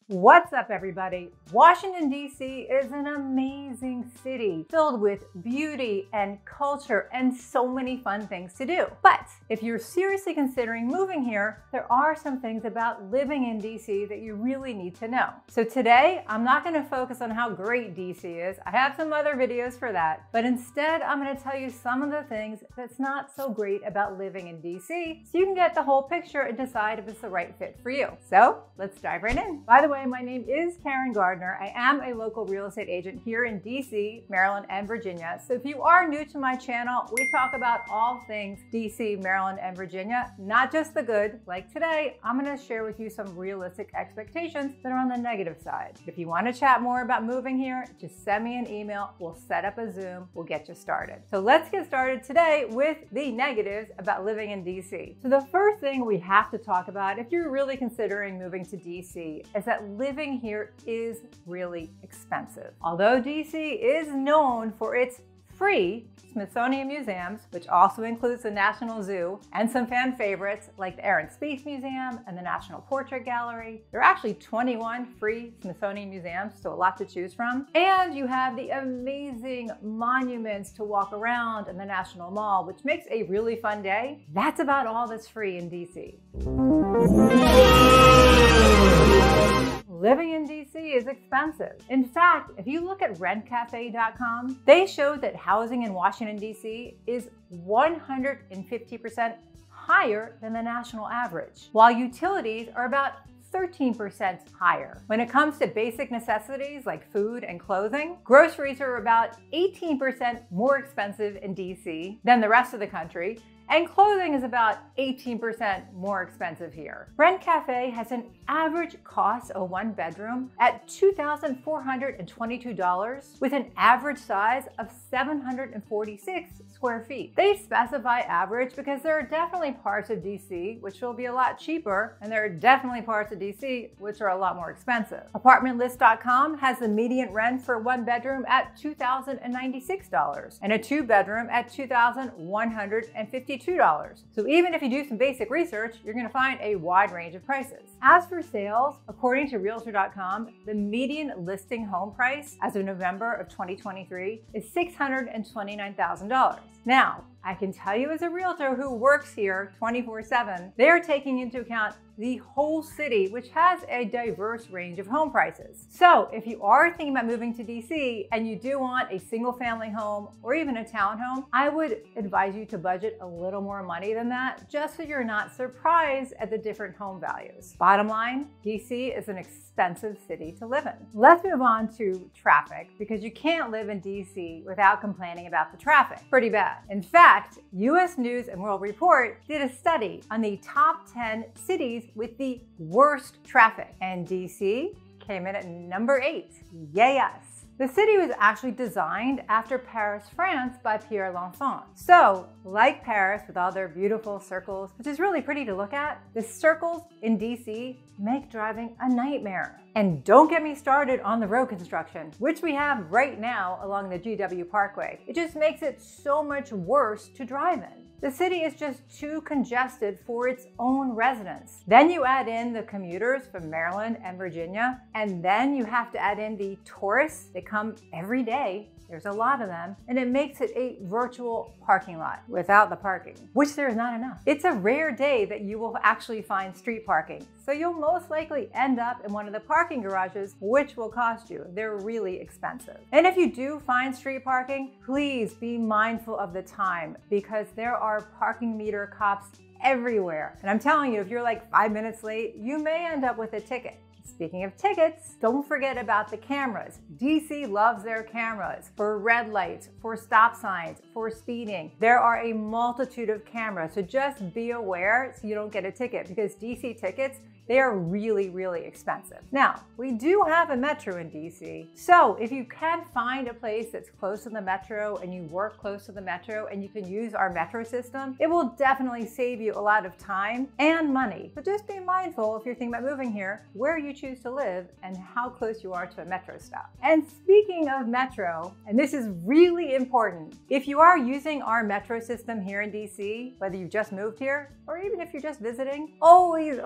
What's up, everybody? Washington, D.C. is an amazing city filled with beauty and culture and so many fun things to do. But if you're seriously considering moving here, there are some things about living in D.C. that you really need to know. So today, I'm not going to focus on how great D.C. is. I have some other videos for that. But instead, I'm going to tell you some of the things that's not so great about living in D.C. so you can get the whole picture and decide if it's the right fit for you. So let's dive right in. By the way, my name is Caryn Gardiner. I am a local real estate agent here in DC, Maryland, and Virginia. So if you are new to my channel, we talk about all things DC, Maryland, and Virginia, not just the good. Like today, I'm going to share with you some realistic expectations that are on the negative side. If you want to chat more about moving here, just send me an email. We'll set up a Zoom. We'll get you started. So let's get started today with the negatives about living in DC. So the first thing we have to talk about if you're really considering moving to DC is that living here is really expensive. Although DC is known for its free Smithsonian museums, which also includes the National Zoo and some fan favorites like the Air and Space Museum and the National Portrait Gallery. There are actually 21 free Smithsonian museums, so a lot to choose from. And you have the amazing monuments to walk around in the National Mall, which makes a really fun day. That's about all that's free in DC. Living in DC is expensive. In fact, if you look at rentcafe.com, they show that housing in Washington, DC is 150% higher than the national average, while utilities are about 13% higher. When it comes to basic necessities like food and clothing, groceries are about 18% more expensive in DC than the rest of the country, and clothing is about 18% more expensive here. Rent Cafe has an average cost of one bedroom at $2,422 with an average size of 746 square feet. They specify average because there are definitely parts of DC which will be a lot cheaper, and there are definitely parts of DC which are a lot more expensive. Apartmentlist.com has the median rent for one bedroom at $2,096 and a two bedroom at $2,152. So even if you do some basic research, you're going to find a wide range of prices. As for sales, according to realtor.com, the median listing home price as of November of 2023 is $629,000. Now, I can tell you as a realtor who works here 24/7, they are taking into account the whole city, which has a diverse range of home prices. So if you are thinking about moving to DC and you do want a single family home or even a townhome, I would advise you to budget a little more money than that, just so you're not surprised at the different home values. Bottom line, DC is an expensive city to live in. Let's move on to traffic, because you can't live in DC without complaining about the traffic. Pretty bad. In fact, US News and World Report did a study on the top 10 cities with the worst traffic, and DC came in at number 8. Yay us! The city was actually designed after Paris, France by Pierre L'Enfant. So, like Paris with all their beautiful circles, which is really pretty to look at, the circles in DC make driving a nightmare. And don't get me started on the road construction, which we have right now along the GW Parkway. It just makes it so much worse to drive in. The city is just too congested for its own residents. Then you add in the commuters from Maryland and Virginia, and then you have to add in the tourists that come every day. There's a lot of them, and it makes it a virtual parking lot without the parking, which there is not enough. It's a rare day that you will actually find street parking, so you'll most likely end up in one of the parking garages, which will cost you. They're really expensive. And if you do find street parking, please be mindful of the time, because there are parking meter cops everywhere. And I'm telling you, if you're like 5 minutes late, you may end up with a ticket. Speaking of tickets, don't forget about the cameras. DC loves their cameras for red lights, for stop signs, for speeding. There are a multitude of cameras, so just be aware so you don't get a ticket, because DC tickets, they are really, really expensive. Now, we do have a metro in DC, so if you can find a place that's close to the metro and you work close to the metro and you can use our metro system, it will definitely save you a lot of time and money. But just be mindful if you're thinking about moving here, where you choose to live and how close you are to a metro stop. And speaking of metro, and this is really important, if you are using our metro system here in DC, whether you've just moved here or even if you're just visiting, always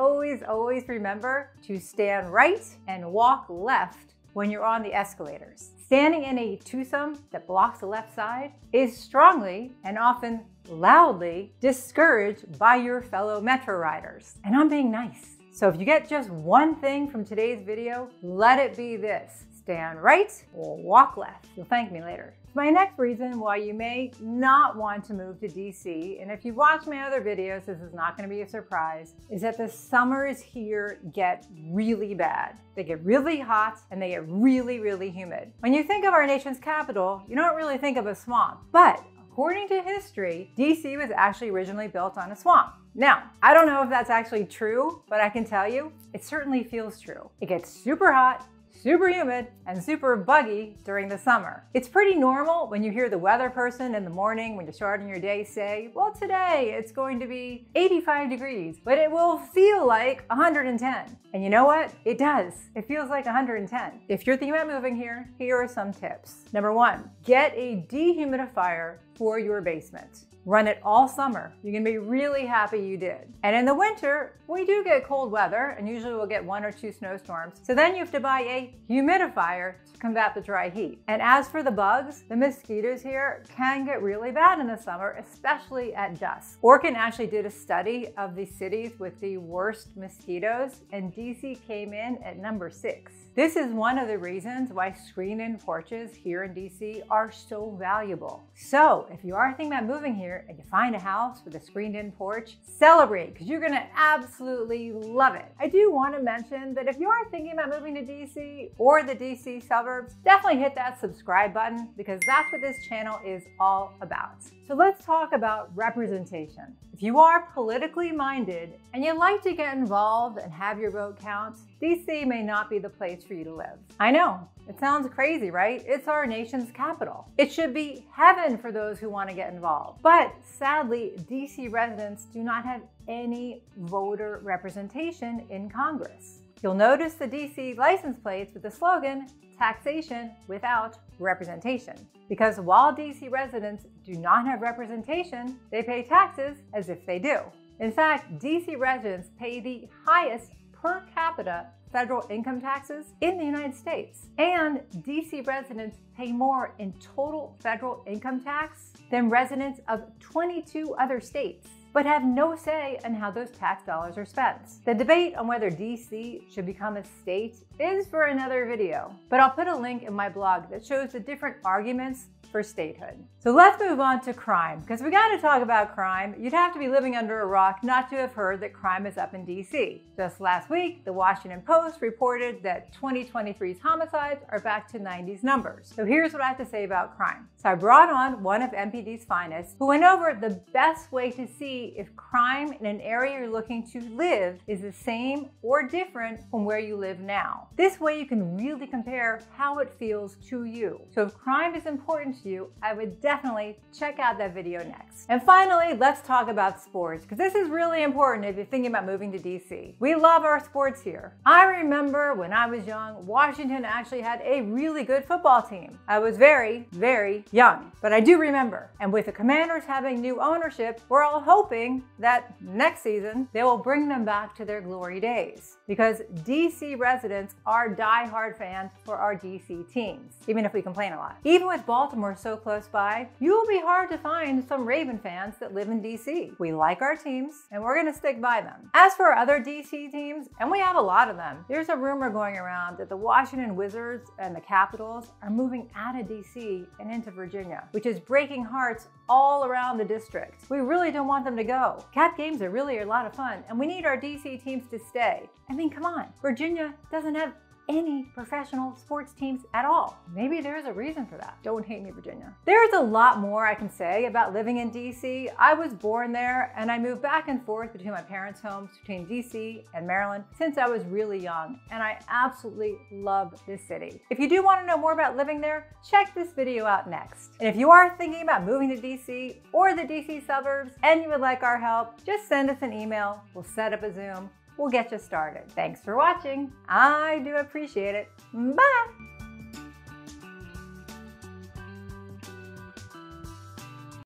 always remember to stand right and walk left when you're on the escalators. Standing in a twosome that blocks the left side is strongly and often loudly discouraged by your fellow Metro riders. And I'm being nice. So if you get just one thing from today's video, let it be this: stand right or walk left. You'll thank me later. My next reason why you may not want to move to DC, and if you watch my other videos, this is not going to be a surprise, is that the summers here get really bad. They get really hot and they get really, really humid. When you think of our nation's capital, you don't really think of a swamp, but according to history, DC was actually originally built on a swamp. Now, I don't know if that's actually true, but I can tell you, it certainly feels true. It gets super hot, super humid, and super buggy during the summer. It's pretty normal when you hear the weather person in the morning when you're starting your day say, well, today it's going to be 85 degrees, but it will feel like 110. And you know what? It does. It feels like 110. If you're thinking about moving here, here are some tips. Number one, get a dehumidifier for your basement. Run it all summer. You're gonna be really happy you did. And in the winter, we do get cold weather, and usually we'll get 1 or 2 snowstorms. So then you have to buy a humidifier to combat the dry heat. And as for the bugs, the mosquitoes here can get really bad in the summer, especially at dusk. Orkin actually did a study of the cities with the worst mosquitoes, and DC came in at number 6. This is one of the reasons why screened-in porches here in DC are so valuable. So if you are thinking about moving here and you find a house with a screened-in porch, celebrate, because you're gonna absolutely love it. I do want to mention that if you are thinking about moving to DC or the DC suburbs, definitely hit that subscribe button, because that's what this channel is all about. So let's talk about representation. If you are politically minded and you like to get involved and have your vote count, DC may not be the place for you to live. I know, it sounds crazy, right? It's our nation's capital. It should be heaven for those who want to get involved. But sadly, DC residents do not have any voter representation in Congress. You'll notice the DC license plates with the slogan, taxation without representation. Because while DC residents do not have representation, they pay taxes as if they do. In fact, DC residents pay the highest per capita federal income taxes in the United States. And DC residents pay more in total federal income tax than residents of 22 other states, but have no say in how those tax dollars are spent. The debate on whether DC should become a state is for another video, but I'll put a link in my blog that shows the different arguments for statehood. So let's move on to crime, because we got to talk about crime. You'd have to be living under a rock not to have heard that crime is up in DC. Just last week, the Washington Post reported that 2023's homicides are back to 90s numbers. So here's what I have to say about crime. So I brought on one of MPD's finest who went over the best way to see if crime in an area you're looking to live is the same or different from where you live now. This way you can really compare how it feels to you. So if crime is important to you, I would definitely check out that video next. And finally, let's talk about sports, because this is really important if you're thinking about moving to DC. We love our sports here. I remember when I was young, Washington actually had a really good football team. I was very, very young, but I do remember. And with the Commanders having new ownership, we're all hoping that next season they will bring them back to their glory days, because DC residents are die-hard fans for our DC teams, even if we complain a lot. Even with Baltimore so close by, you will be hard to find some Raven fans that live in DC. We like our teams and we're gonna stick by them. As for other DC teams, and we have a lot of them, there's a rumor going around that the Washington Wizards and the Capitals are moving out of DC and into Virginia, which is breaking hearts all around the district. We really don't want them to go. Cap games are really a lot of fun, and we need our DC teams to stay. I mean, come on, Virginia doesn't have any professional sports teams at all. Maybe there's a reason for that. Don't hate me, Virginia. There's a lot more I can say about living in DC. I was born there and I moved back and forth between my parents' homes, between DC and Maryland, since I was really young, and I absolutely love this city. If you do want to know more about living there, check this video out next. And if you are thinking about moving to DC or the DC suburbs and you would like our help, just send us an email. We'll set up a Zoom. We'll get you started. Thanks for watching. I do appreciate it. Bye.